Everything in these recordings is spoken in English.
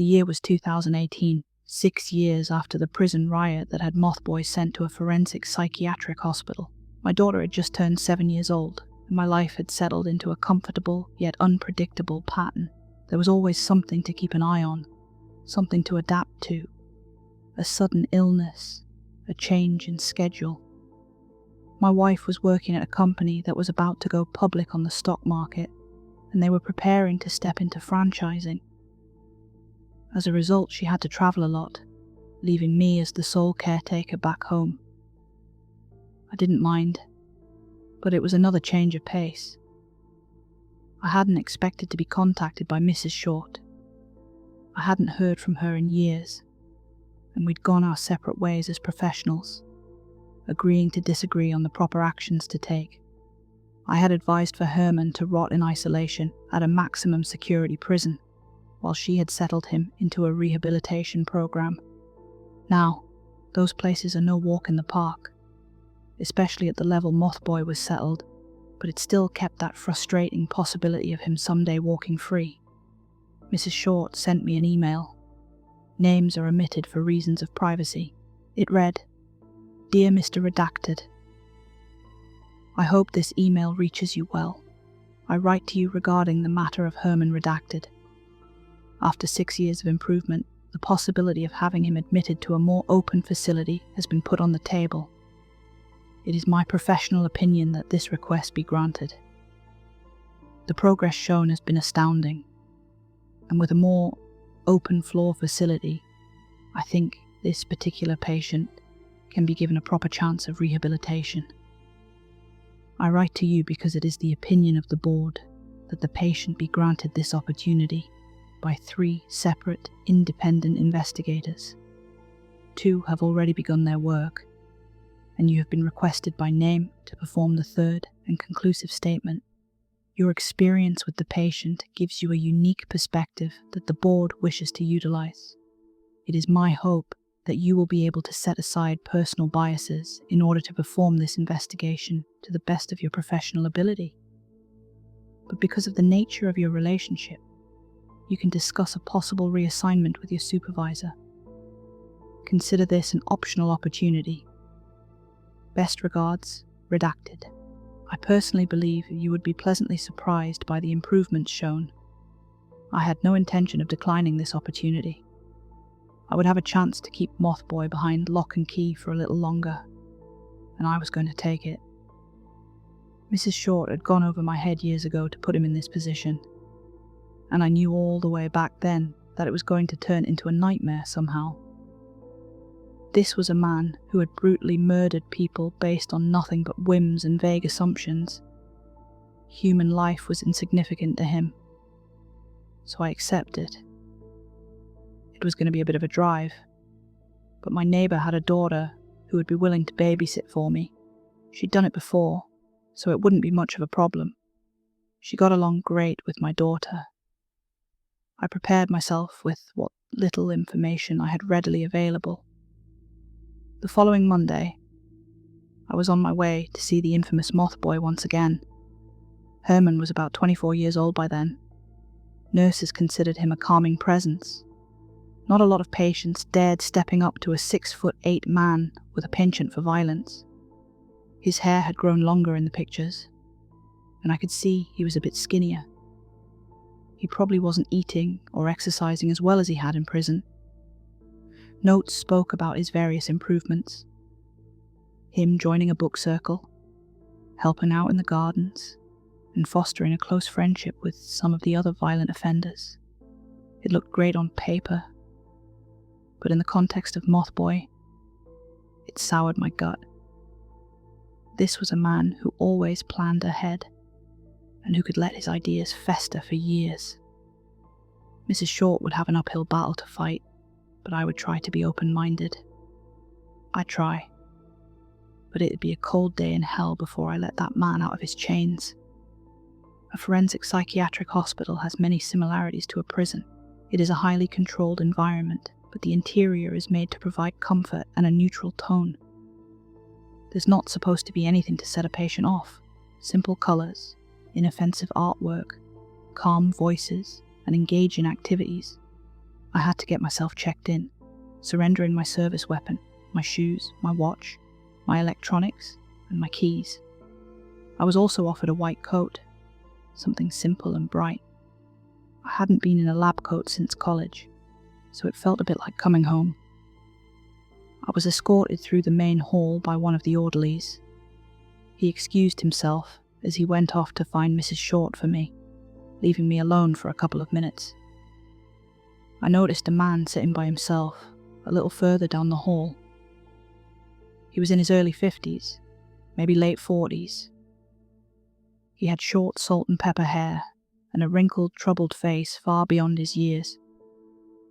The year was 2018, 6 years after the prison riot that had Moth Boy sent to a forensic psychiatric hospital. My daughter had just turned 7 years old, and my life had settled into a comfortable yet unpredictable pattern. There was always something to keep an eye on, something to adapt to. A sudden illness, a change in schedule. My wife was working at a company that was about to go public on the stock market, and they were preparing to step into franchising. As a result, she had to travel a lot, leaving me as the sole caretaker back home. I didn't mind, but it was another change of pace. I hadn't expected to be contacted by Mrs. Short. I hadn't heard from her in years, and we'd gone our separate ways as professionals, agreeing to disagree on the proper actions to take. I had advised for Herman to rot in isolation at a maximum security prison, while she had settled him into a rehabilitation program. Now, those places are no walk in the park, especially at the level Moth Boy was settled, but it still kept that frustrating possibility of him someday walking free. Mrs. Short sent me an email. Names are omitted for reasons of privacy. It read, "Dear Mr. Redacted, I hope this email reaches you well. I write to you regarding the matter of Herman Redacted. After 6 years of improvement, the possibility of having him admitted to a more open facility has been put on the table. It is my professional opinion that this request be granted. The progress shown has been astounding, and with a more open floor facility, I think this particular patient can be given a proper chance of rehabilitation. I write to you because it is the opinion of the board that the patient be granted this opportunity by 3 separate, independent investigators. 2 have already begun their work, and you have been requested by name to perform the 3rd and conclusive statement. Your experience with the patient gives you a unique perspective that the board wishes to utilize. It is my hope that you will be able to set aside personal biases in order to perform this investigation to the best of your professional ability. But because of the nature of your relationship, you can discuss a possible reassignment with your supervisor. Consider this an optional opportunity. Best regards, Redacted." I personally believe you would be pleasantly surprised by the improvements shown. I had no intention of declining this opportunity. I would have a chance to keep Moth Boy behind lock and key for a little longer, and I was going to take it. Mrs. Short had gone over my head years ago to put him in this position, and I knew all the way back then that it was going to turn into a nightmare somehow. This was a man who had brutally murdered people based on nothing but whims and vague assumptions. Human life was insignificant to him, so I accepted. It was going to be a bit of a drive, but my neighbour had a daughter who would be willing to babysit for me. She'd done it before, so it wouldn't be much of a problem. She got along great with my daughter. I prepared myself with what little information I had readily available. The following Monday, I was on my way to see the infamous Moth Boy once again. Herman was about 24 years old by then. Nurses considered him a calming presence. Not a lot of patients dared stepping up to a 6'8" man with a penchant for violence. His hair had grown longer in the pictures, and I could see he was a bit skinnier. He probably wasn't eating or exercising as well as he had in prison. Notes spoke about his various improvements. Him joining a book circle, helping out in the gardens, and fostering a close friendship with some of the other violent offenders. It looked great on paper, but in the context of Moth Boy, it soured my gut. This was a man who always planned ahead, and who could let his ideas fester for years. Mrs. Short would have an uphill battle to fight, but I would try to be open-minded. I'd try, but it'd be a cold day in hell before I let that man out of his chains. A forensic psychiatric hospital has many similarities to a prison. It is a highly controlled environment, but the interior is made to provide comfort and a neutral tone. There's not supposed to be anything to set a patient off. Simple colours, inoffensive artwork, calm voices, and engaging activities. I had to get myself checked in, surrendering my service weapon, my shoes, my watch, my electronics, and my keys. I was also offered a white coat, something simple and bright. I hadn't been in a lab coat since college, so it felt a bit like coming home. I was escorted through the main hall by one of the orderlies. He excused himself as he went off to find Mrs. Short for me, leaving me alone for a couple of minutes. I noticed a man sitting by himself, a little further down the hall. He was in his early 50s, maybe late 40s. He had short salt and pepper hair and a wrinkled, troubled face far beyond his years.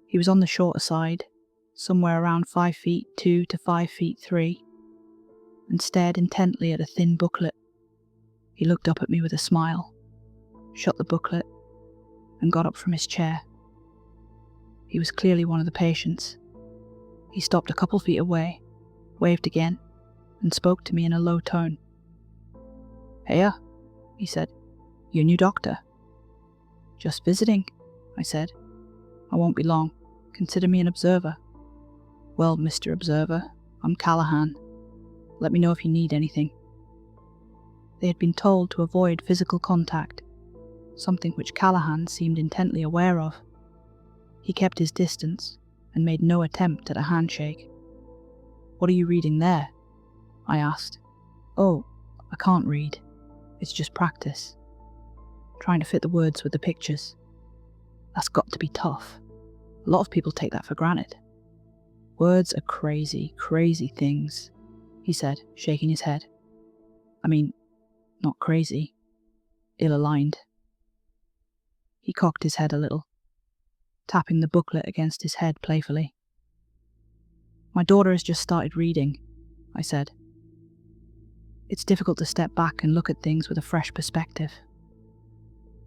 He was on the shorter side, somewhere around 5'2" to 5'3", and stared intently at a thin booklet. He looked up at me with a smile, shut the booklet, and got up from his chair. He was clearly one of the patients. He stopped a couple feet away, waved again, and spoke to me in a low tone. "Heya," he said. "You a new doctor?" "Just visiting," I said. "I won't be long. Consider me an observer." "Well, Mr. Observer, I'm Callahan. Let me know if you need anything." They had been told to avoid physical contact, something which Callahan seemed intently aware of. He kept his distance and made no attempt at a handshake. "What are you reading there?" I asked. "Oh, I can't read. It's just practice. Trying to fit the words with the pictures. That's got to be tough. A lot of people take that for granted." "Words are crazy, crazy things," he said, shaking his head. "I mean, not crazy. Ill-aligned." He cocked his head a little, tapping the booklet against his head playfully. "My daughter has just started reading," I said. "It's difficult to step back and look at things with a fresh perspective.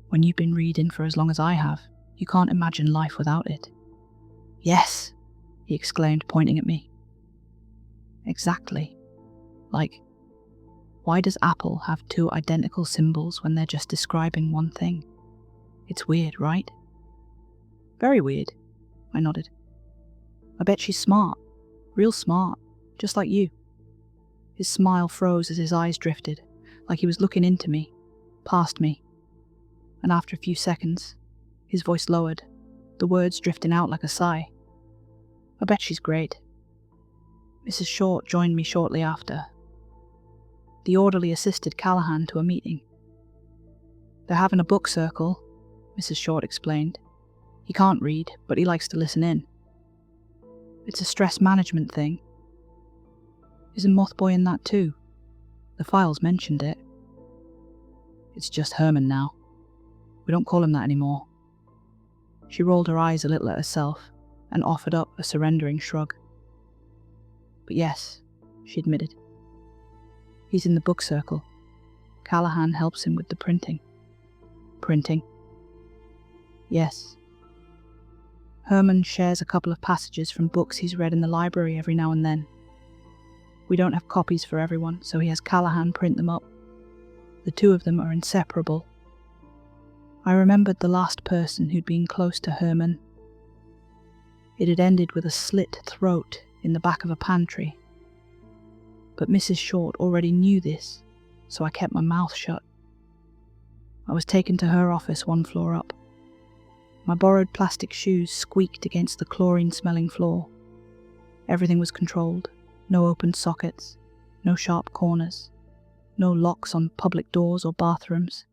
When you've been reading for as long as I have, you can't imagine life without it." "Yes," he exclaimed, pointing at me. "Exactly. Like, why does Apple have two identical symbols when they're just describing one thing? It's weird, right?" "Very weird," I nodded. "I bet she's smart. Real smart. Just like you." His smile froze as his eyes drifted, like he was looking into me, past me. And after a few seconds, his voice lowered, the words drifting out like a sigh. "I bet she's great." Mrs. Short joined me shortly after. The orderly assisted Callahan to a meeting. "They're having a book circle," Mrs. Short explained. "He can't read, but he likes to listen in. It's a stress management thing." "Isn't Moth Boy in that too? The files mentioned it." "It's just Herman now. We don't call him that anymore." She rolled her eyes a little at herself and offered up a surrendering shrug. "But yes," she admitted. "He's in the book circle. Callahan helps him with the printing." "Printing?" "Yes. Herman shares a couple of passages from books he's read in the library every now and then. We don't have copies for everyone, so he has Callahan print them up. The two of them are inseparable." I remembered the last person who'd been close to Herman. It had ended with a slit throat in the back of a pantry. But Mrs. Short already knew this, so I kept my mouth shut. I was taken to her office one floor up. My borrowed plastic shoes squeaked against the chlorine-smelling floor. Everything was controlled. No open sockets, no sharp corners, no locks on public doors or bathrooms.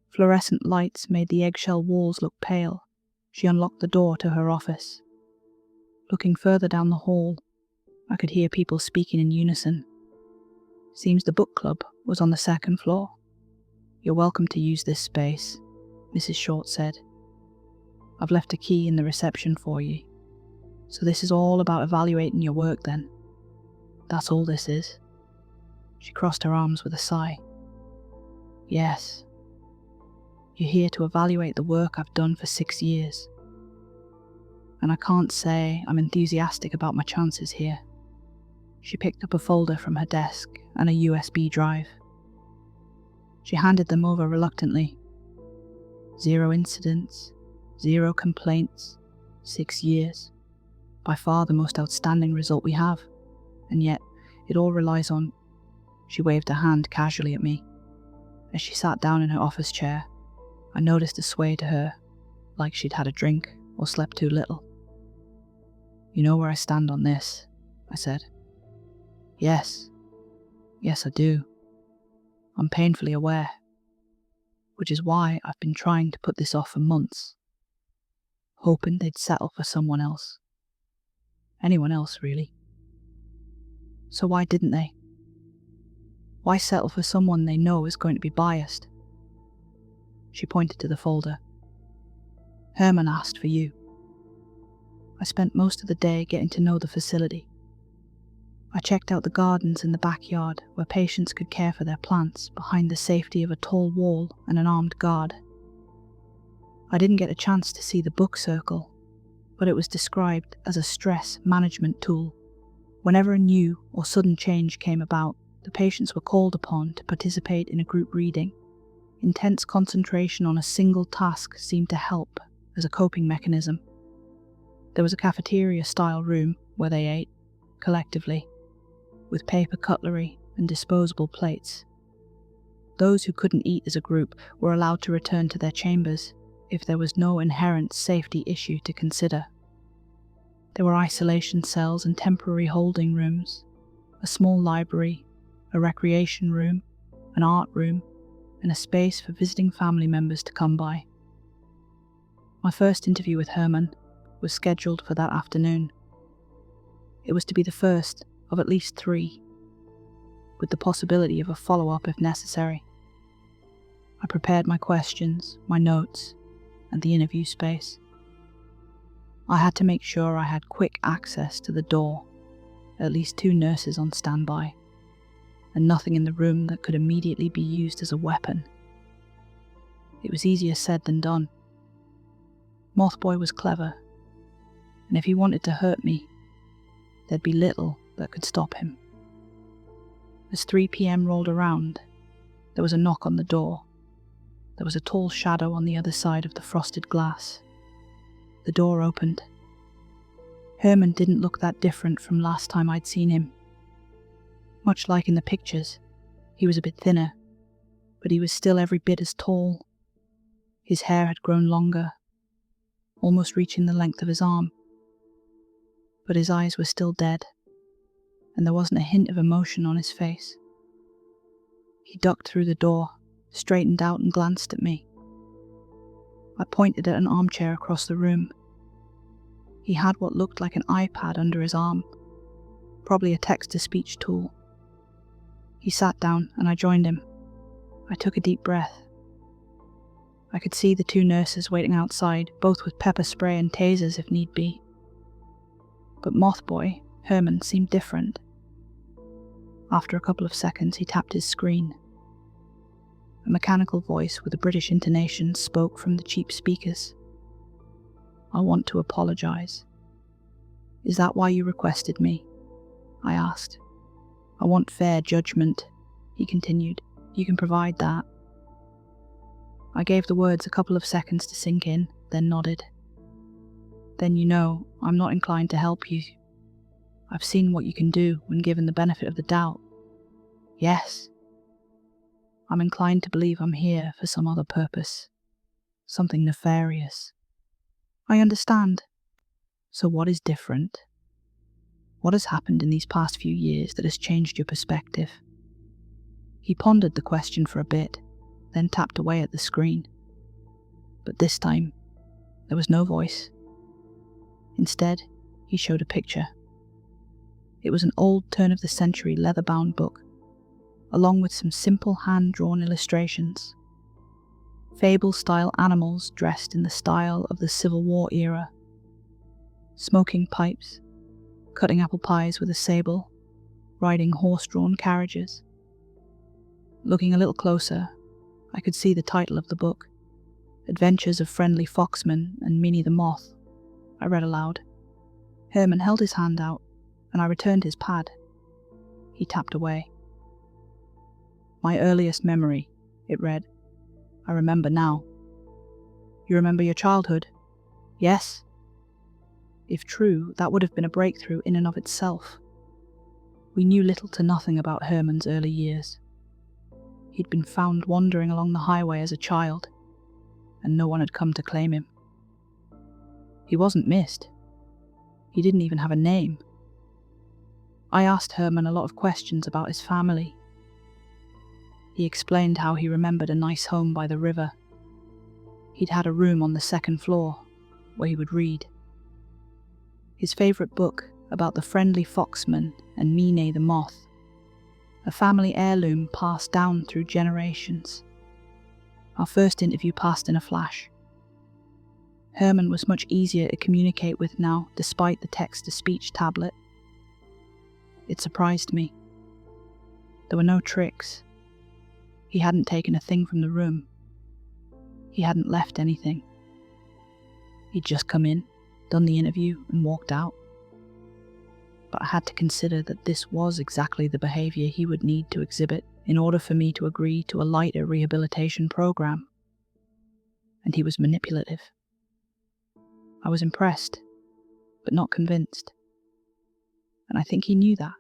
Fluorescent lights made the eggshell walls look pale. She unlocked the door to her office. Looking further down the hall, I could hear people speaking in unison. "Seems the book club was on the second floor. You're welcome to use this space," Mrs. Short said. "I've left a key in the reception for you. So this is all about evaluating your work then. That's all this is." She crossed her arms with a sigh. "Yes. You're here to evaluate the work I've done for 6 years. And I can't say I'm enthusiastic about my chances here." She picked up a folder from her desk and a USB drive. She handed them over reluctantly. 0 incidents, 0 complaints, 6 years. By far the most outstanding result we have. And yet, it all relies on... She waved a hand casually at me. As she sat down in her office chair, I noticed a sway to her, like she'd had a drink or slept too little. You know where I stand on this, I said. Yes, I do. I'm painfully aware. Which is why I've been trying to put this off for months. Hoping they'd settle for someone else. Anyone else, really. So why didn't they? Why settle for someone they know is going to be biased? She pointed to the folder. Herman asked for you. I spent most of the day getting to know the facility. I checked out the gardens in the backyard where patients could care for their plants behind the safety of a tall wall and an armed guard. I didn't get a chance to see the book circle, but it was described as a stress management tool. Whenever a new or sudden change came about, the patients were called upon to participate in a group reading. Intense concentration on a single task seemed to help as a coping mechanism. There was a cafeteria-style room where they ate, collectively, with paper cutlery and disposable plates. Those who couldn't eat as a group were allowed to return to their chambers if there was no inherent safety issue to consider. There were isolation cells and temporary holding rooms, a small library, a recreation room, an art room, and a space for visiting family members to come by. My first interview with Herman was scheduled for that afternoon. It was to be the first of at least 3, with the possibility of a follow-up if necessary. I prepared my questions, my notes, and the interview space. I had to make sure I had quick access to the door, at least 2 nurses on standby, and nothing in the room that could immediately be used as a weapon. It was easier said than done. Moth Boy was clever, and if he wanted to hurt me, there'd be little that could stop him. As 3 p.m. rolled around, there was a knock on the door. There was a tall shadow on the other side of the frosted glass. The door opened. Herman didn't look that different from last time I'd seen him. Much like in the pictures, he was a bit thinner, but he was still every bit as tall. His hair had grown longer, almost reaching the length of his arm. But his eyes were still dead, and there wasn't a hint of emotion on his face. He ducked through the door, straightened out and glanced at me. I pointed at an armchair across the room. He had what looked like an iPad under his arm, probably a text-to-speech tool. He sat down and I joined him. I took a deep breath. I could see the 2 nurses waiting outside, both with pepper spray and tasers if need be. But Moth Boy, Herman, seemed different. After a couple of seconds, he tapped his screen. A mechanical voice with a British intonation spoke from the cheap speakers. I want to apologize. Is that why you requested me? I asked. I want fair judgment, he continued. You can provide that. I gave the words a couple of seconds to sink in, then nodded. Then you know, I'm not inclined to help you. I've seen what you can do when given the benefit of the doubt. Yes. I'm inclined to believe I'm here for some other purpose. Something nefarious. I understand. So what is different? What has happened in these past few years that has changed your perspective? He pondered the question for a bit, then tapped away at the screen. But this time, there was no voice. Instead, he showed a picture. It was an old turn-of-the-century leather-bound book, along with some simple hand-drawn illustrations. Fable-style animals dressed in the style of the Civil War era. Smoking pipes, cutting apple pies with a sable, riding horse-drawn carriages. Looking a little closer, I could see the title of the book, Adventures of Friendly Foxman and Minnie the Moth. I read aloud. Herman held his hand out, and I returned his pad. He tapped away. My earliest memory, it read. I remember now. You remember your childhood? Yes? If true, that would have been a breakthrough in and of itself. We knew little to nothing about Herman's early years. He'd been found wandering along the highway as a child, and no one had come to claim him. He wasn't missed. He didn't even have a name. I asked Herman a lot of questions about his family. He explained how he remembered a nice home by the river. He'd had a room on the second floor where he would read. His favourite book about the friendly foxman and Mine the moth, a family heirloom passed down through generations. Our first interview passed in a flash. Herman was much easier to communicate with now, despite the text-to-speech tablet. It surprised me. There were no tricks. He hadn't taken a thing from the room. He hadn't left anything. He'd just come in, done the interview, and walked out. But I had to consider that this was exactly the behaviour he would need to exhibit in order for me to agree to a lighter rehabilitation program. And he was manipulative. I was impressed, but not convinced. And I think he knew that.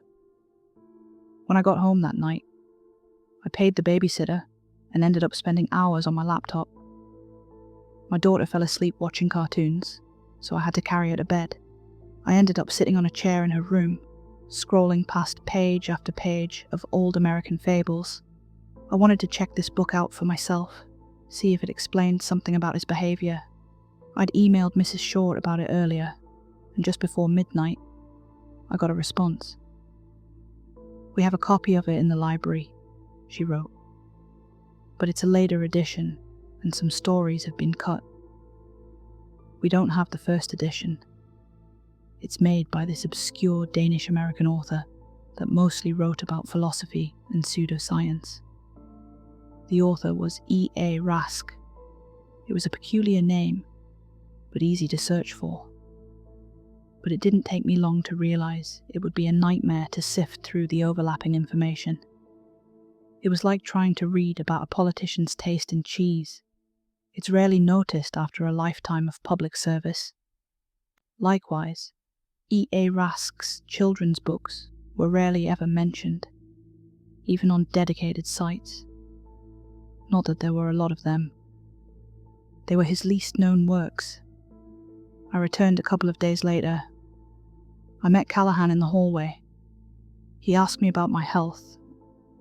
When I got home that night, I paid the babysitter and ended up spending hours on my laptop. My daughter fell asleep watching cartoons, so I had to carry her to bed. I ended up sitting on a chair in her room, scrolling past page after page of old American fables. I wanted to check this book out for myself, see if it explained something about his behaviour. I'd emailed Mrs. Short about it earlier, and just before midnight, I got a response. "We have a copy of it in the library," she wrote. "But it's a later edition, and some stories have been cut. We don't have the first edition. It's made by this obscure Danish-American author that mostly wrote about philosophy and pseudoscience. The author was E.A. Rask. It was a peculiar name, but easy to search for. But it didn't take me long to realise it would be a nightmare to sift through the overlapping information. It was like trying to read about a politician's taste in cheese. It's rarely noticed after a lifetime of public service. Likewise, E.A. Rask's children's books were rarely ever mentioned, even on dedicated sites. Not that there were a lot of them. They were his least known works. I returned a couple of days later. I met Callahan in the hallway. He asked me about my health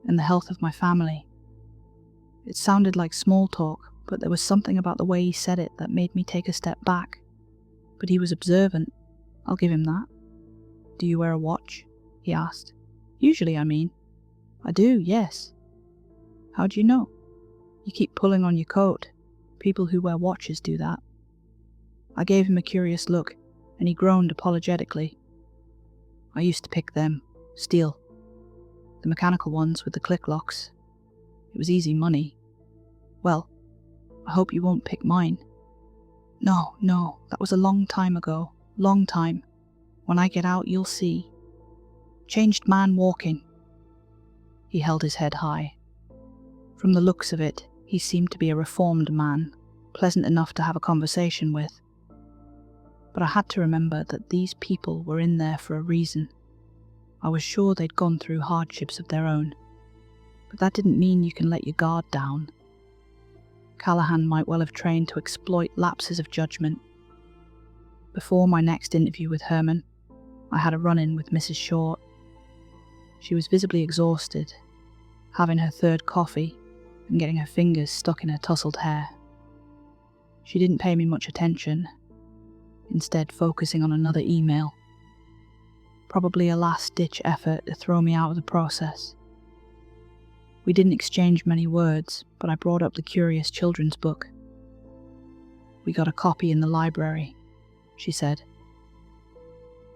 and the health of my family. It sounded like small talk, but there was something about the way he said it that made me take a step back. But he was observant. I'll give him that. "Do you wear a watch?" he asked. "Usually, I mean." "I do, yes." "How do you know?" "You keep pulling on your coat. People who wear watches do that." I gave him a curious look, and he groaned apologetically. "I used to pick them. Steel. The mechanical ones with the click locks. It was easy money. Well, I hope you won't pick mine." No, that was a long time ago. Long time. When I get out, you'll see. Changed man walking." He held his head high. From the looks of it, he seemed to be a reformed man, pleasant enough to have a conversation with. But I had to remember that these people were in there for a reason. I was sure they'd gone through hardships of their own. But that didn't mean you can let your guard down. Callahan might well have trained to exploit lapses of judgment. Before my next interview with Herman, I had a run-in with Mrs. Short. She was visibly exhausted, having her third coffee and getting her fingers stuck in her tousled hair. She didn't pay me much attention, instead focusing on another email. Probably a last-ditch effort to throw me out of the process. We didn't exchange many words, but I brought up the curious children's book. "We got a copy in the library," she said.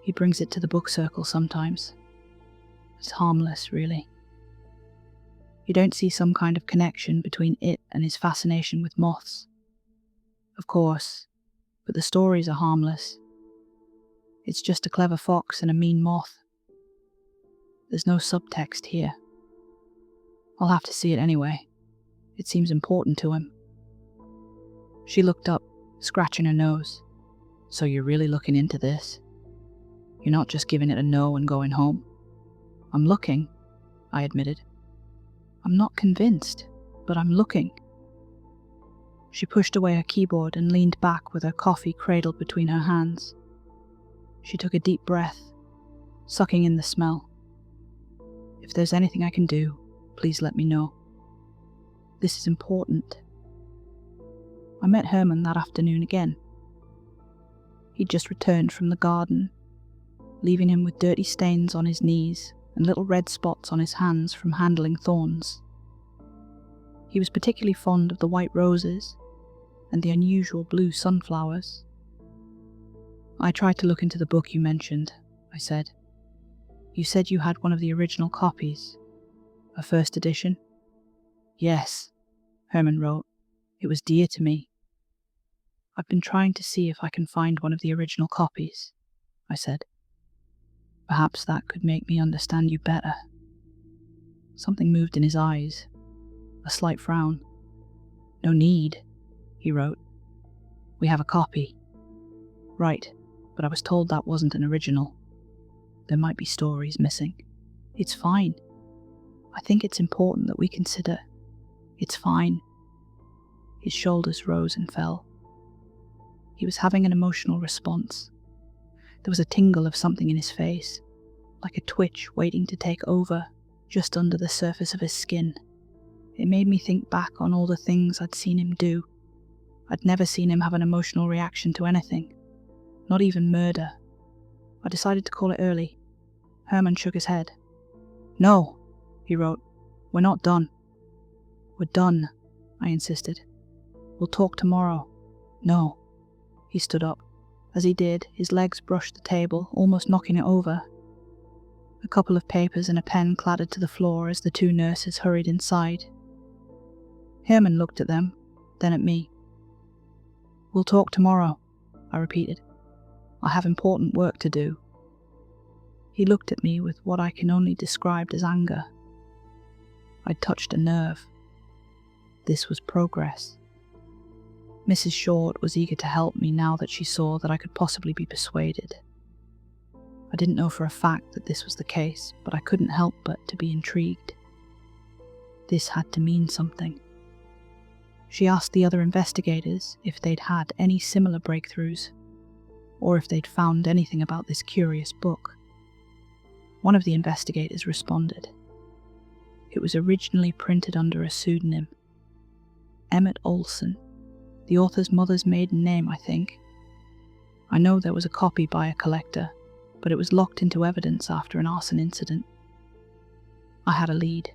"He brings it to the book circle sometimes. It's harmless, really. You don't see some kind of connection between it and his fascination with moths. Of course, but the stories are harmless. It's just a clever fox and a mean moth. There's no subtext here. I'll have to see it anyway. It seems important to him." She looked up, scratching her nose. "So you're really looking into this?" You're not just giving it a no and going home. I'm looking, I admitted. I'm not convinced, but I'm looking. She pushed away her keyboard and leaned back with her coffee cradled between her hands. She took a deep breath, sucking in the smell. If there's anything I can do, please let me know. This is important. I met Herman that afternoon again. He'd just returned from the garden, leaving him with dirty stains on his knees and little red spots on his hands from handling thorns. He was particularly fond of the white roses and the unusual blue sunflowers. I tried to look into the book you mentioned, I said. You said you had one of the original copies, a first edition? Yes, Herman wrote. It was dear to me. I've been trying to see if I can find one of the original copies, I said. Perhaps that could make me understand you better. Something moved in his eyes, a slight frown. No need, he wrote. We have a copy. Right, but I was told that wasn't an original. There might be stories missing. It's fine. I think it's important that we consider. It's fine. His shoulders rose and fell. He was having an emotional response. There was a tingle of something in his face, like a twitch waiting to take over, just under the surface of his skin. It made me think back on all the things I'd seen him do. I'd never seen him have an emotional reaction to anything, not even murder. I decided to call it early. Herman shook his head. No, he wrote. We're not done. We're done, I insisted. We'll talk tomorrow. No. He stood up. As he did, his legs brushed the table, almost knocking it over. A couple of papers and a pen clattered to the floor as the two nurses hurried inside. Herman looked at them, then at me. We'll talk tomorrow, I repeated. I have important work to do. He looked at me with what I can only describe as anger. I'd touched a nerve. This was progress. Mrs. Short was eager to help me now that she saw that I could possibly be persuaded. I didn't know for a fact that this was the case, but I couldn't help but to be intrigued. This had to mean something. She asked the other investigators if they'd had any similar breakthroughs, or if they'd found anything about this curious book. One of the investigators responded. It was originally printed under a pseudonym. Emmett Olson, the author's mother's maiden name, I think. I know there was a copy by a collector, but it was locked into evidence after an arson incident. I had a lead.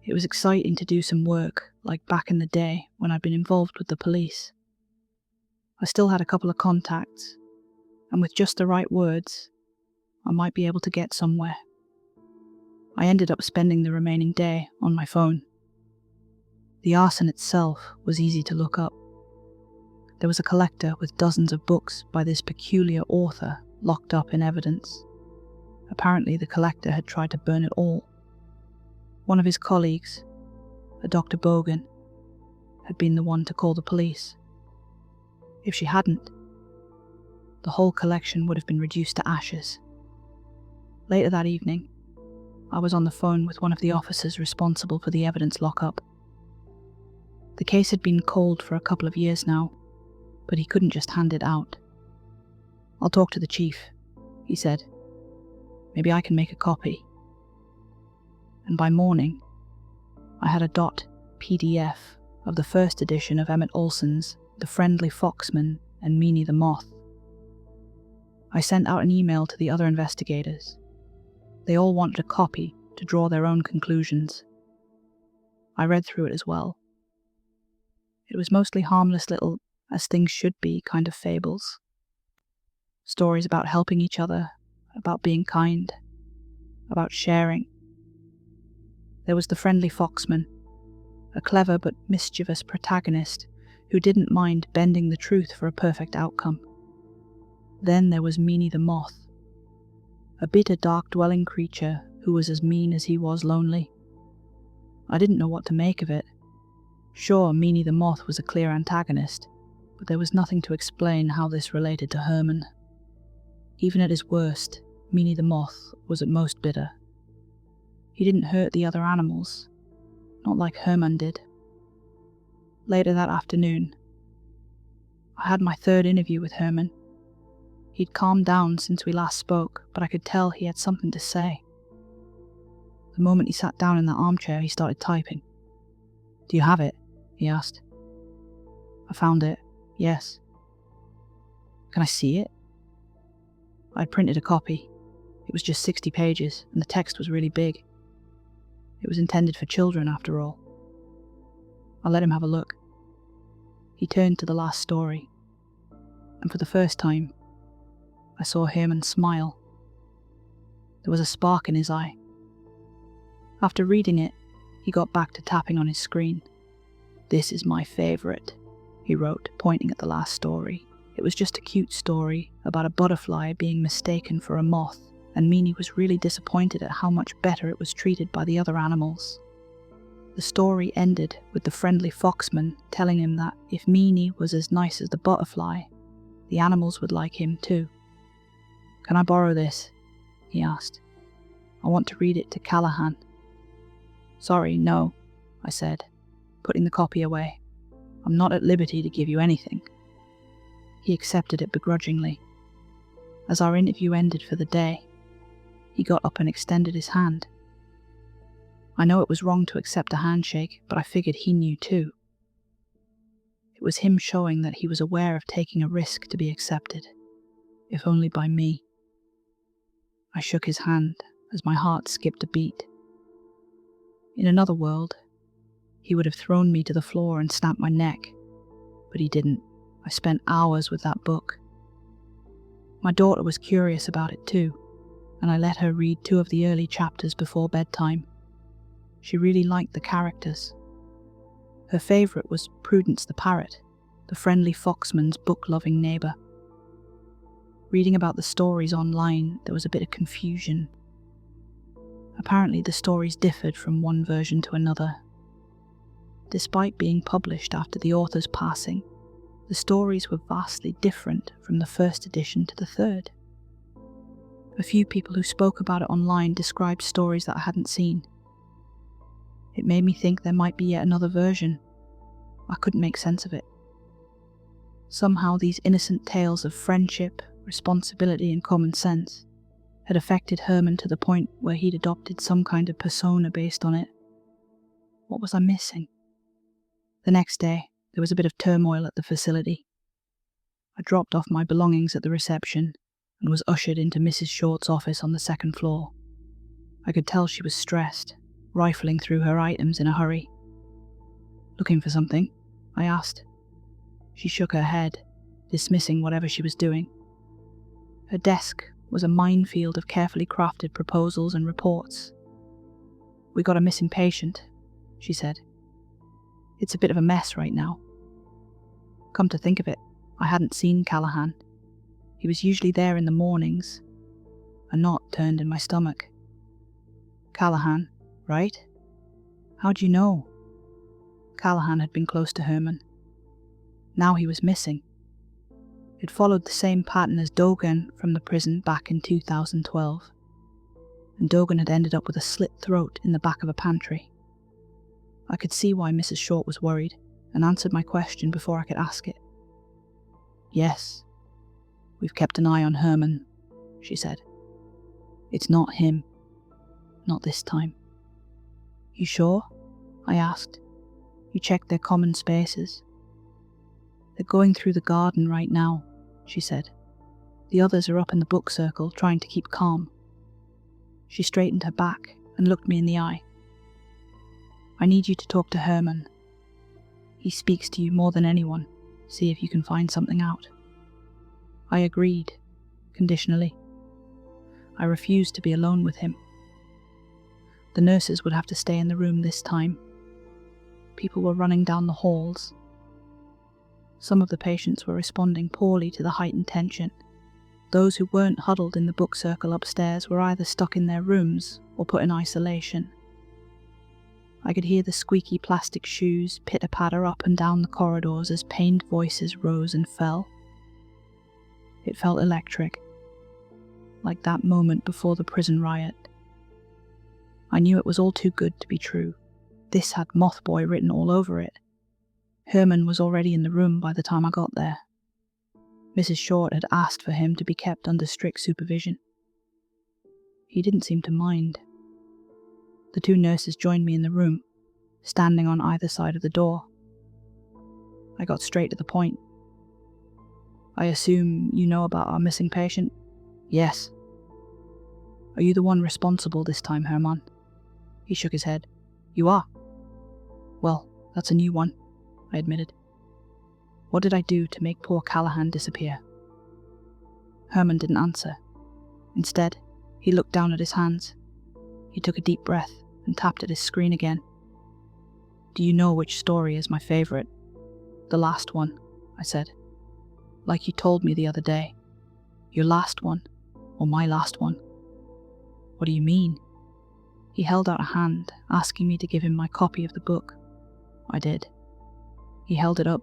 It was exciting to do some work, like back in the day when I'd been involved with the police. I still had a couple of contacts, and with just the right words, I might be able to get somewhere. I ended up spending the remaining day on my phone. The arson itself was easy to look up. There was a collector with dozens of books by this peculiar author locked up in evidence. Apparently the collector had tried to burn it all. One of his colleagues, a Dr. Bogan, had been the one to call the police. If she hadn't, the whole collection would have been reduced to ashes. Later that evening, I was on the phone with one of the officers responsible for the evidence lockup. The case had been cold for a couple of years now, but he couldn't just hand it out. I'll talk to the chief, he said. Maybe I can make a copy. And by morning, I had a .pdf of the first edition of Emmett Olson's The Friendly Foxman and Meanie the Moth. I sent out an email to the other investigators. They all wanted a copy to draw their own conclusions. I read through it as well. It was mostly harmless little, as things should be, kind of fables. Stories about helping each other, about being kind, about sharing. There was the Friendly Foxman, a clever but mischievous protagonist who didn't mind bending the truth for a perfect outcome. Then there was Meanie the Moth, a bitter dark-dwelling creature who was as mean as he was lonely. I didn't know what to make of it. Sure, Meanie the Moth was a clear antagonist, but there was nothing to explain how this related to Herman. Even at his worst, Meanie the Moth was at most bitter. He didn't hurt the other animals, not like Herman did. Later that afternoon, I had my third interview with Herman. He'd calmed down since we last spoke, but I could tell he had something to say. The moment he sat down in that armchair, he started typing. "Do you have it?" he asked. "I found it, yes." "Can I see it?" I'd printed a copy. It was just 60 pages, and the text was really big. It was intended for children, after all. I let him have a look. He turned to the last story, and for the first time, I saw Herman smile. There was a spark in his eye. After reading it, he got back to tapping on his screen. "This is my favourite," he wrote, pointing at the last story. It was just a cute story about a butterfly being mistaken for a moth, and Meanie was really disappointed at how much better it was treated by the other animals. The story ended with the friendly foxman telling him that if Meanie was as nice as the butterfly, the animals would like him too. "Can I borrow this?" he asked. "I want to read it to Callahan." "Sorry, no," I said, putting the copy away. "I'm not at liberty to give you anything." He accepted it begrudgingly. As our interview ended for the day, he got up and extended his hand. I know it was wrong to accept a handshake, but I figured he knew too. It was him showing that he was aware of taking a risk to be accepted, if only by me. I shook his hand as my heart skipped a beat. In another world, he would have thrown me to the floor and snapped my neck, but he didn't. I spent hours with that book. My daughter was curious about it too, and I let her read 2 of the early chapters before bedtime. She really liked the characters. Her favourite was Prudence the parrot, the friendly foxman's book-loving neighbour. Reading about the stories online, there was a bit of confusion. Apparently the stories differed from one version to another. Despite being published after the author's passing, the stories were vastly different from the first edition to the third. A few people who spoke about it online described stories that I hadn't seen. It made me think there might be yet another version. I couldn't make sense of it. Somehow these innocent tales of friendship, responsibility and common sense had affected Herman to the point where he'd adopted some kind of persona based on it. What was I missing? The next day, there was a bit of turmoil at the facility. I dropped off my belongings at the reception and was ushered into Mrs. Short's office on the 2nd floor. I could tell she was stressed, rifling through her items in a hurry. "Looking for something?" I asked. She shook her head, dismissing whatever she was doing. Her desk was a minefield of carefully crafted proposals and reports. "We got a missing patient," she said. "It's a bit of a mess right now." Come to think of it, I hadn't seen Callahan. He was usually there in the mornings. A knot turned in my stomach. "Callahan, right? How'd you know?" Callahan had been close to Herman. Now he was missing. It followed the same pattern as Dogan from the prison back in 2012. And Dogan had ended up with a slit throat in the back of a pantry. I could see why Mrs. Short was worried, and answered my question before I could ask it. "Yes, we've kept an eye on Herman," she said. "It's not him. Not this time." "You sure?" I asked. "You checked their common spaces?" "They're going through the garden right now," she said. "The others are up in the book circle trying to keep calm." She straightened her back and looked me in the eye. "I need you to talk to Herman. He speaks to you more than anyone. See if you can find something out." I agreed, conditionally. I refused to be alone with him. The nurses would have to stay in the room this time. People were running down the halls. Some of the patients were responding poorly to the heightened tension. Those who weren't huddled in the book circle upstairs were either stuck in their rooms or put in isolation. I could hear the squeaky plastic shoes pitter-patter up and down the corridors as pained voices rose and fell. It felt electric. like that moment before the prison riot. I knew it was all too good to be true. This had Moth Boy written all over it. Herman was already in the room by the time I got there. Mrs. Short had asked for him to be kept under strict supervision. He didn't seem to mind. The two nurses joined me in the room, standing on either side of the door. I got straight to the point. "I assume you know about our missing patient?" "Yes." "Are you the one responsible this time, Herman?" He shook his head. "You are?" "Well, that's a new one," I admitted. "What did I do to make poor Callahan disappear?" Herman didn't answer. Instead, he looked down at his hands. He took a deep breath and tapped at his screen again. "Do you know which story is my favorite?" "The last one," I said. "Like you told me the other day. Your last one, or my last one." "What do you mean?" He held out a hand, asking me to give him my copy of the book. I did. He held it up,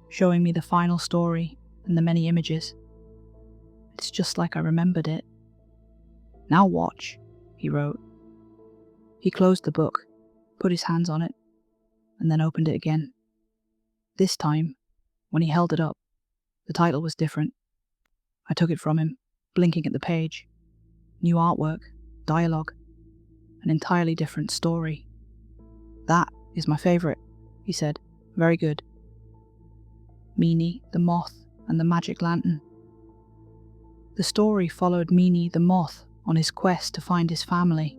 showing me the final story and the many images. "It's just like I remembered it." "Now watch," he wrote. He closed the book, put his hands on it, and then opened it again. This time, when he held it up, the title was different. I took it from him, blinking at the page. New artwork, dialogue, an entirely different story. "That is my favorite," he said. "Very good. Meanie, the Moth, and the Magic Lantern." The story followed Meanie the Moth on his quest to find his family.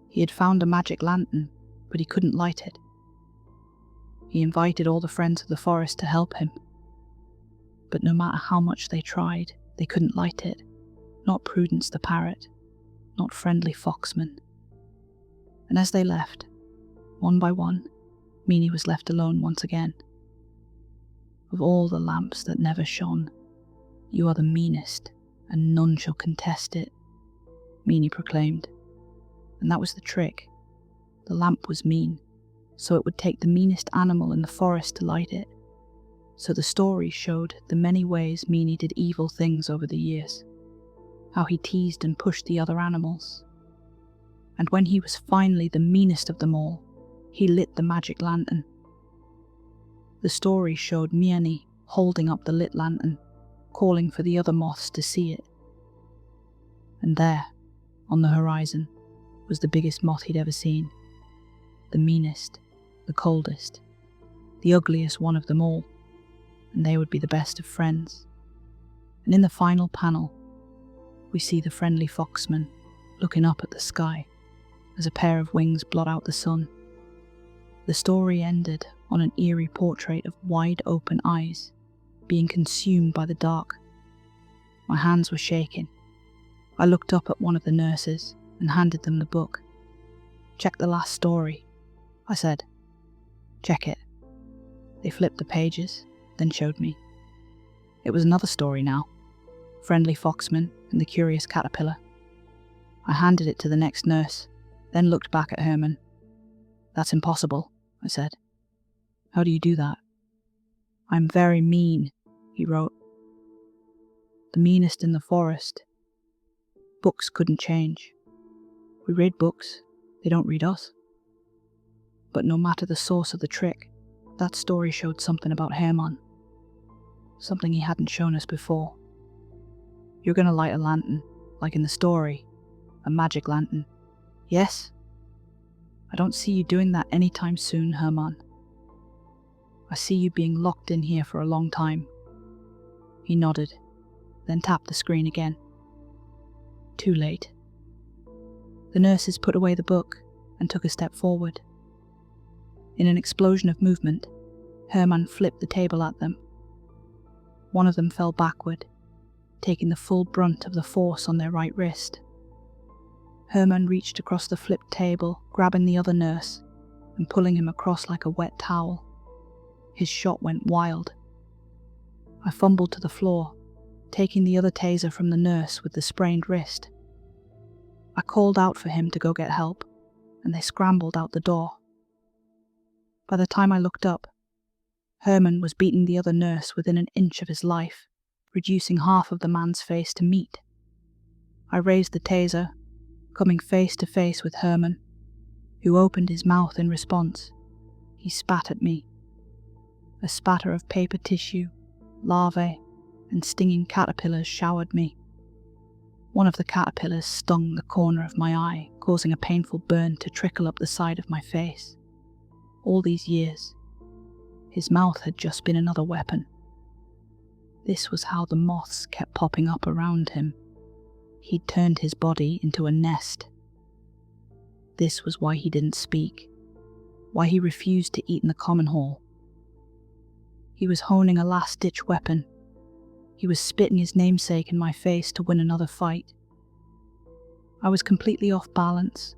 He had found a magic lantern, but he couldn't light it. He invited all the friends of the forest to help him. But no matter how much they tried, they couldn't light it. Not Prudence the parrot, not Friendly Foxman. And as they left, one by one, Meanie was left alone once again. "Of all the lamps that never shone, you are the meanest, and none shall contest it," Meanie proclaimed. And that was the trick. The lamp was mean, so it would take the meanest animal in the forest to light it. So the story showed the many ways Meanie did evil things over the years, how he teased and pushed the other animals. And when he was finally the meanest of them all, he lit the magic lantern. The story showed Meanie holding up the lit lantern, calling for the other moths to see it. And there, on the horizon, was the biggest moth he'd ever seen. The meanest, the coldest, the ugliest one of them all, and they would be the best of friends. And in the final panel, we see the Friendly Foxman looking up at the sky as a pair of wings blot out the sun. The story ended on an eerie portrait of wide-open eyes, being consumed by the dark. My hands were shaking. I looked up at one of the nurses and handed them the book. "Check the last story," I said. "Check it." They flipped the pages, then showed me. It was another story now. Friendly Foxman and the Curious Caterpillar. I handed it to the next nurse, then looked back at Herman. "That's impossible," I said. "How do you do that?" "I'm very mean," he wrote. "The meanest in the forest. Books couldn't change. We read books, they don't read us." But no matter the source of the trick, that story showed something about Herman. Something he hadn't shown us before. "You're gonna light a lantern, like in the story. A magic lantern. Yes? I don't see you doing that anytime soon, Herman. I see you being locked in here for a long time." He nodded, then tapped the screen again. Too late. The nurses put away the book and took a step forward. In an explosion of movement, Herman flipped the table at them. One of them fell backward, taking the full brunt of the force on their right wrist. Herman reached across the flipped table, grabbing the other nurse and pulling him across like a wet towel. His shot went wild. I fumbled to the floor, taking the other taser from the nurse with the sprained wrist. I called out for him to go get help, and they scrambled out the door. By the time I looked up, Herman was beating the other nurse within an inch of his life, reducing half of the man's face to meat. I raised the taser, coming face to face with Herman, who opened his mouth in response. He spat at me. A spatter of paper tissue, larvae, and stinging caterpillars showered me. One of the caterpillars stung the corner of my eye, causing a painful burn to trickle up the side of my face. All these years, his mouth had just been another weapon. This was how the moths kept popping up around him. He'd turned his body into a nest. This was why he didn't speak, why he refused to eat in the common hall. He was honing a last-ditch weapon. He was spitting his namesake in my face to win another fight. I was completely off balance,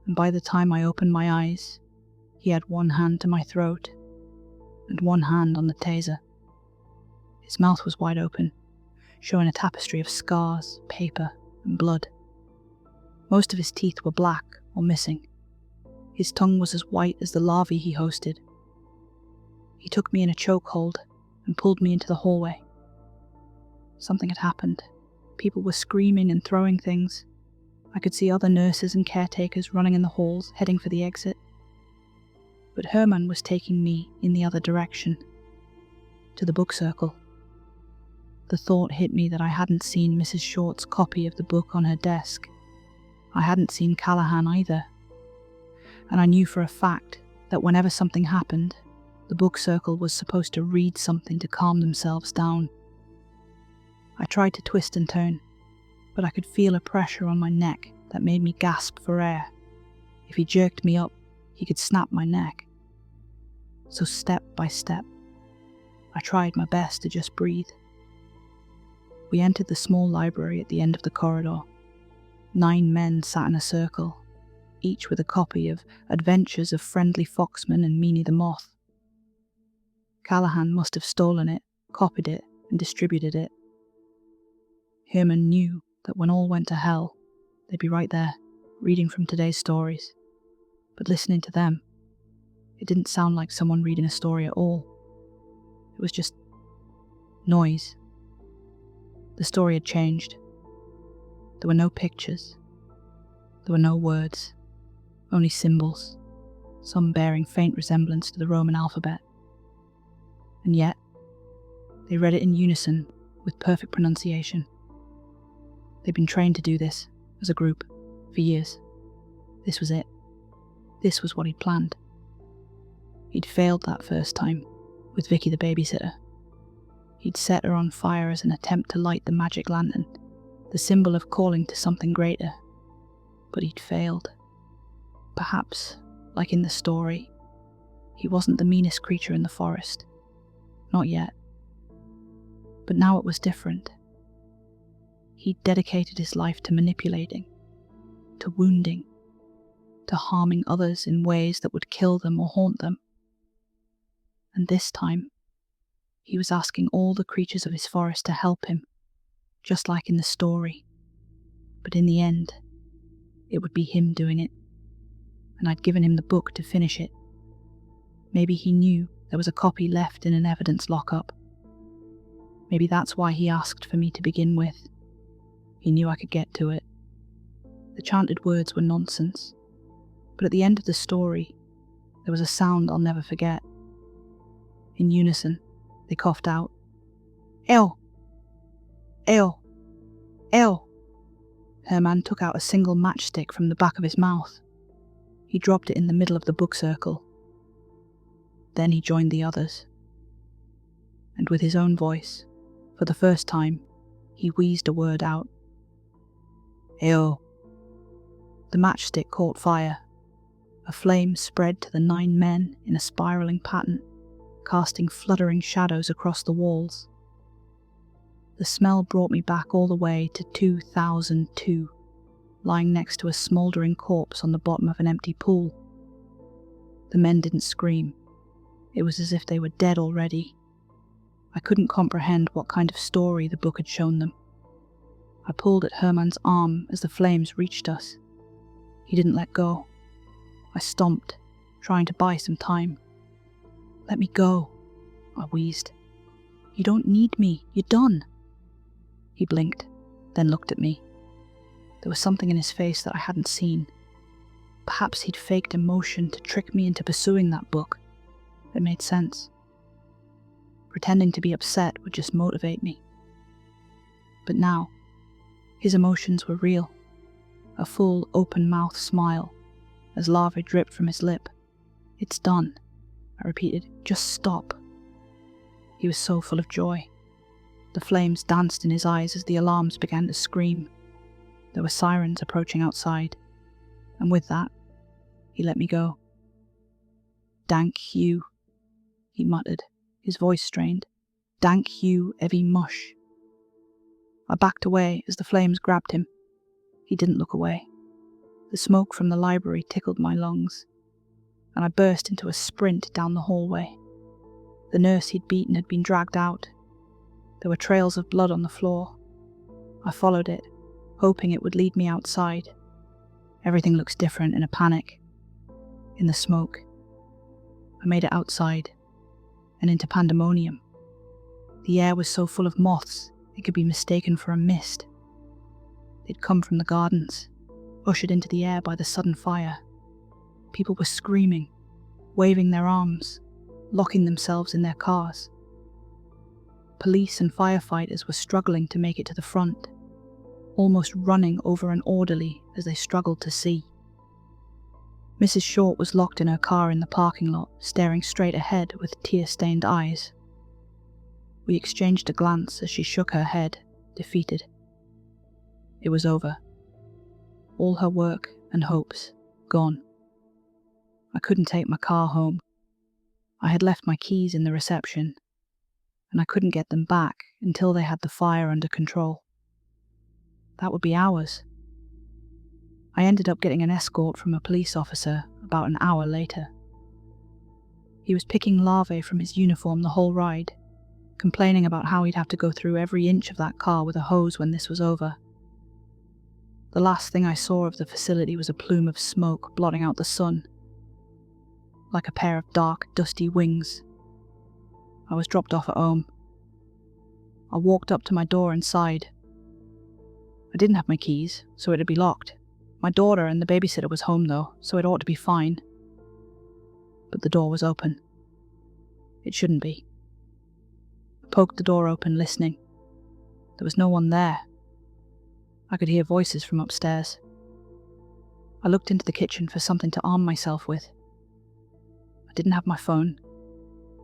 and by the time I opened my eyes, he had one hand to my throat and one hand on the taser. His mouth was wide open, showing a tapestry of scars, paper, and blood. Most of his teeth were black or missing. His tongue was as white as the larvae he hosted. He took me in a chokehold and pulled me into the hallway. Something had happened. People were screaming and throwing things. I could see other nurses and caretakers running in the halls, heading for the exit. But Herman was taking me in the other direction, to the book circle. The thought hit me that I hadn't seen Mrs. Short's copy of the book on her desk. I hadn't seen Callahan either. And I knew for a fact that whenever something happened, the book circle was supposed to read something to calm themselves down. I tried to twist and turn, but I could feel a pressure on my neck that made me gasp for air. If he jerked me up, he could snap my neck. So step by step, I tried my best to just breathe. We entered the small library at the end of the corridor. 9 men sat in a circle, each with a copy of Adventures of Friendly Foxman and Meanie the Moth. Callahan must have stolen it, copied it, and distributed it. Herman knew that when all went to hell, they'd be right there, reading from today's stories. But listening to them, it didn't sound like someone reading a story at all. It was just noise. The story had changed. There were no pictures. There were no words, only symbols, some bearing faint resemblance to the Roman alphabet. And yet, they read it in unison with perfect pronunciation. They'd been trained to do this, as a group, for years. This was it. This was what he'd planned. He'd failed that first time, with Vicky the babysitter. He'd set her on fire as an attempt to light the magic lantern, the symbol of calling to something greater. But he'd failed. Perhaps, like in the story, he wasn't the meanest creature in the forest. Not yet. But now it was different. He'd dedicated his life to manipulating, to wounding, to harming others in ways that would kill them or haunt them. And this time, he was asking all the creatures of his forest to help him, just like in the story. But in the end, it would be him doing it, and I'd given him the book to finish it. Maybe he knew there was a copy left in an evidence lockup. Maybe that's why he asked for me to begin with. He knew I could get to it. The chanted words were nonsense, but at the end of the story, there was a sound I'll never forget. In unison, they coughed out, "Ew! Ew! Ew!" Herman took out a single matchstick from the back of his mouth. He dropped it in the middle of the book circle. Then he joined the others. And with his own voice, for the first time, he wheezed a word out. "Ew." The matchstick caught fire. A flame spread to the 9 men in a spiraling pattern, casting fluttering shadows across the walls. The smell brought me back all the way to 2002, lying next to a smouldering corpse on the bottom of an empty pool. The men didn't scream. It was as if they were dead already. I couldn't comprehend what kind of story the book had shown them. I pulled at Herman's arm as the flames reached us. He didn't let go. I stomped, trying to buy some time. "Let me go," I wheezed. "You don't need me. You're done." He blinked, then looked at me. There was something in his face that I hadn't seen. Perhaps he'd faked emotion to trick me into pursuing that book. It made sense. Pretending to be upset would just motivate me. But now, his emotions were real. A full, open-mouthed smile, as lava dripped from his lip. "It's done," I repeated. "Just stop." He was so full of joy. The flames danced in his eyes as the alarms began to scream. There were sirens approaching outside, and with that, he let me go. "Dank you," he muttered, his voice strained. "Dank you, Evie Mush." I backed away as the flames grabbed him. He didn't look away. The smoke from the library tickled my lungs, and I burst into a sprint down the hallway. The nurse he'd beaten had been dragged out. There were trails of blood on the floor. I followed it, hoping it would lead me outside. Everything looks different in a panic. In the smoke, I made it outside, and into pandemonium. The air was so full of moths, it could be mistaken for a mist. They'd come from the gardens, ushered into the air by the sudden fire. People were screaming, waving their arms, locking themselves in their cars. Police and firefighters were struggling to make it to the front, almost running over an orderly as they struggled to see. Mrs. Short was locked in her car in the parking lot, staring straight ahead with tear-stained eyes. We exchanged a glance as she shook her head, defeated. It was over. All her work and hopes gone. I couldn't take my car home. I had left my keys in the reception, and I couldn't get them back until they had the fire under control. That would be hours. I ended up getting an escort from a police officer about an hour later. He was picking larvae from his uniform the whole ride, complaining about how he'd have to go through every inch of that car with a hose when this was over. The last thing I saw of the facility was a plume of smoke blotting out the sun, like a pair of dark, dusty wings. I was dropped off at home. I walked up to my door and sighed. I didn't have my keys, so it'd be locked. My daughter and the babysitter was home though, so it ought to be fine. But the door was open. It shouldn't be. I poked the door open, listening. There was no one there. I could hear voices from upstairs. I looked into the kitchen for something to arm myself with. I didn't have my phone,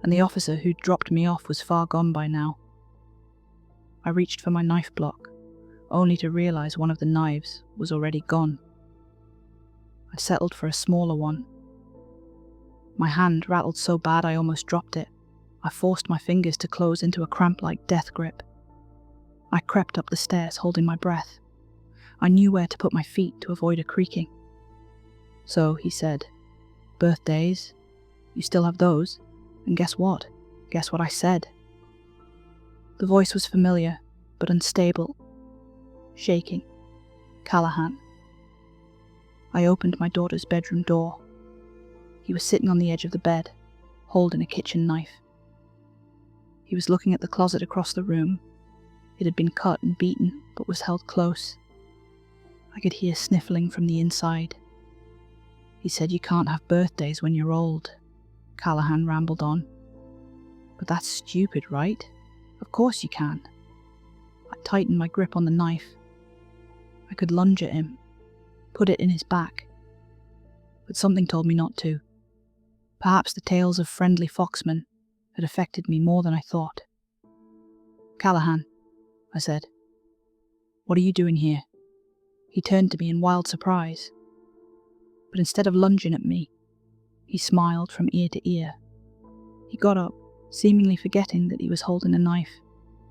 and the officer who'd dropped me off was far gone by now. I reached for my knife block, only to realize one of the knives was already gone. I settled for a smaller one. My hand rattled so bad I almost dropped it. I forced my fingers to close into a cramp-like death grip. I crept up the stairs, holding my breath. I knew where to put my feet to avoid a creaking. "So," he said, "birthdays? You still have those? And guess what? Guess what I said?" The voice was familiar, but unstable. Shaking. Callahan. I opened my daughter's bedroom door. He was sitting on the edge of the bed, holding a kitchen knife. He was looking at the closet across the room. It had been cut and beaten, but was held close. I could hear sniffling from the inside. "He said you can't have birthdays when you're old," Callahan rambled on. "But that's stupid, right? Of course you can." I tightened my grip on the knife. I could lunge at him, put it in his back. But something told me not to. Perhaps the tales of friendly foxmen had affected me more than I thought. "Callahan," I said, "what are you doing here?" He turned to me in wild surprise. But instead of lunging at me, he smiled from ear to ear. He got up, seemingly forgetting that he was holding a knife.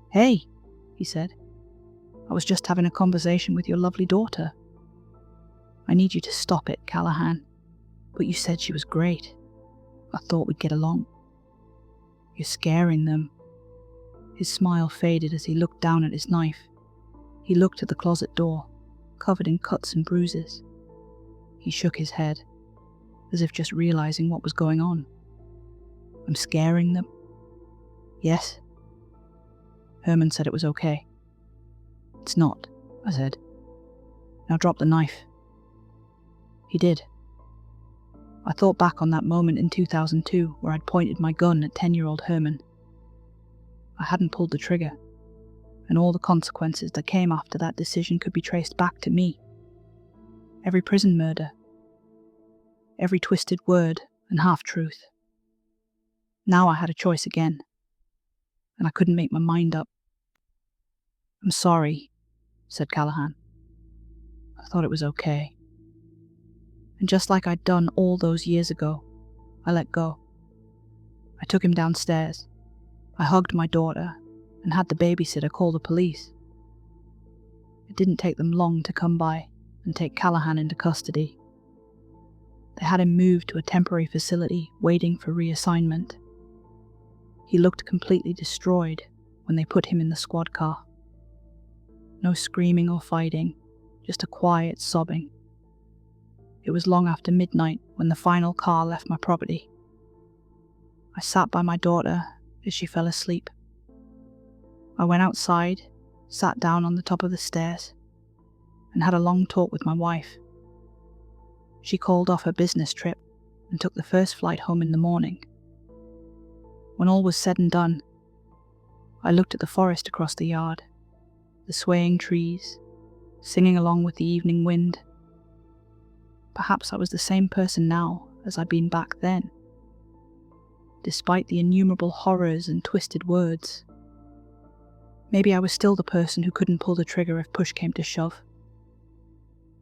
"Hey," he said, "I was just having a conversation with your lovely daughter." "I need you to stop it, Callahan. But you said she was great. I thought we'd get along." "You're scaring them." His smile faded as he looked down at his knife. He looked at the closet door, covered in cuts and bruises. He shook his head, as if just realizing what was going on. "I'm scaring them?" "Yes." Herman said it was okay. "It's not," I said. Now drop the knife." He did. I thought back on that moment in 2002 where I'd pointed my gun at 10-year-old Herman. I hadn't pulled the trigger, and all the consequences that came after that decision could be traced back to me. Every prison murder, every twisted word and half-truth. Now I had a choice again, and I couldn't make my mind up. "I'm sorry," said Callahan. I thought it was okay. And just like I'd done all those years ago, I let go. I took him downstairs. I hugged my daughter and had the babysitter call the police. It didn't take them long to come by and take Callahan into custody. They had him moved to a temporary facility waiting for reassignment. He looked completely destroyed when they put him in the squad car. No screaming or fighting, just a quiet sobbing. It was long after midnight when the final car left my property. I sat by my daughter as she fell asleep. I went outside, sat down on the top of the stairs, and had a long talk with my wife. She called off her business trip and took the first flight home in the morning. When all was said and done, I looked at the forest across the yard, the swaying trees, singing along with the evening wind. Perhaps I was the same person now as I'd been back then. Despite the innumerable horrors and twisted words, maybe I was still the person who couldn't pull the trigger if push came to shove.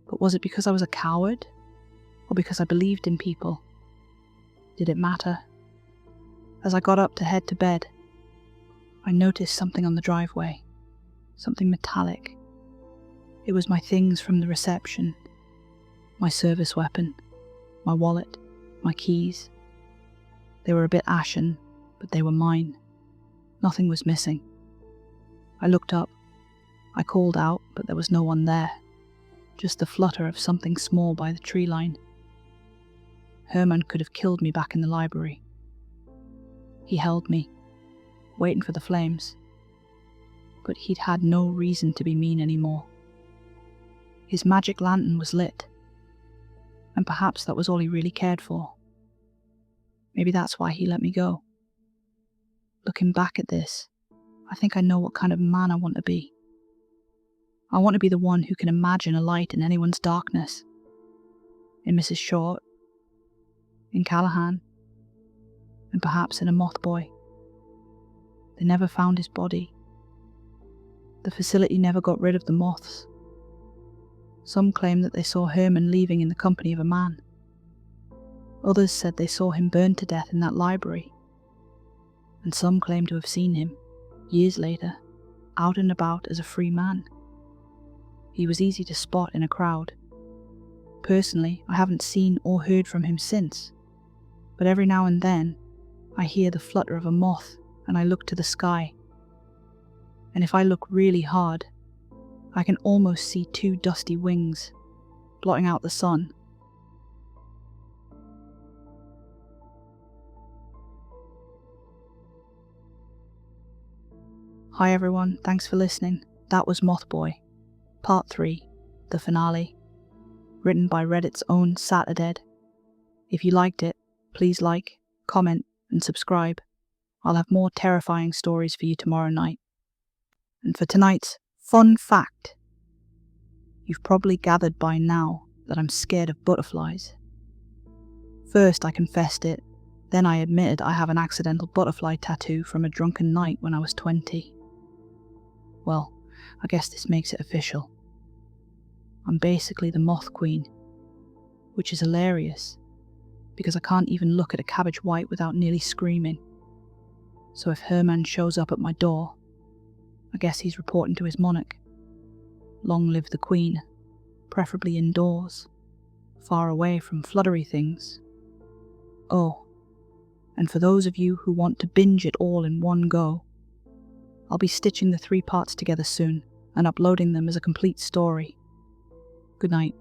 But was it because I was a coward? Or because I believed in people? Did it matter? As I got up to head to bed, I noticed something on the driveway. Something metallic. It was my things from the reception. My service weapon, my wallet, my keys. They were a bit ashen, but they were mine. Nothing was missing. I looked up. I called out, but there was no one there. Just the flutter of something small by the tree line. Herman could have killed me back in the library. He held me, waiting for the flames. But he'd had no reason to be mean anymore. His magic lantern was lit. And perhaps that was all he really cared for. Maybe that's why he let me go. Looking back at this, I think I know what kind of man I want to be. I want to be the one who can imagine a light in anyone's darkness. In Mrs. Short, in Callahan, and perhaps in a Moth Boy. They never found his body. The facility never got rid of the moths. Some claim that they saw Herman leaving in the company of a man. Others said they saw him burned to death in that library. And some claim to have seen him, years later, out and about as a free man. He was easy to spot in a crowd. Personally, I haven't seen or heard from him since, but every now and then, I hear the flutter of a moth and I look to the sky. And if I look really hard, I can almost see two dusty wings, blotting out the sun. Hi everyone, thanks for listening. That was Moth Boy, Part 3, the finale, written by Reddit's own Saturdead. If you liked it, please like, comment, and subscribe. I'll have more terrifying stories for you tomorrow night. And for tonight's fun fact, you've probably gathered by now that I'm scared of butterflies. First I confessed it, then I admitted I have an accidental butterfly tattoo from a drunken night when I was 20. Well, I guess this makes it official. I'm basically the Moth Queen, which is hilarious, because I can't even look at a cabbage white without nearly screaming. So if Herman shows up at my door, I guess he's reporting to his monarch. Long live the Queen, preferably indoors, far away from fluttery things. Oh, and for those of you who want to binge it all in one go, I'll be stitching the 3 parts together soon and uploading them as a complete story. Good night.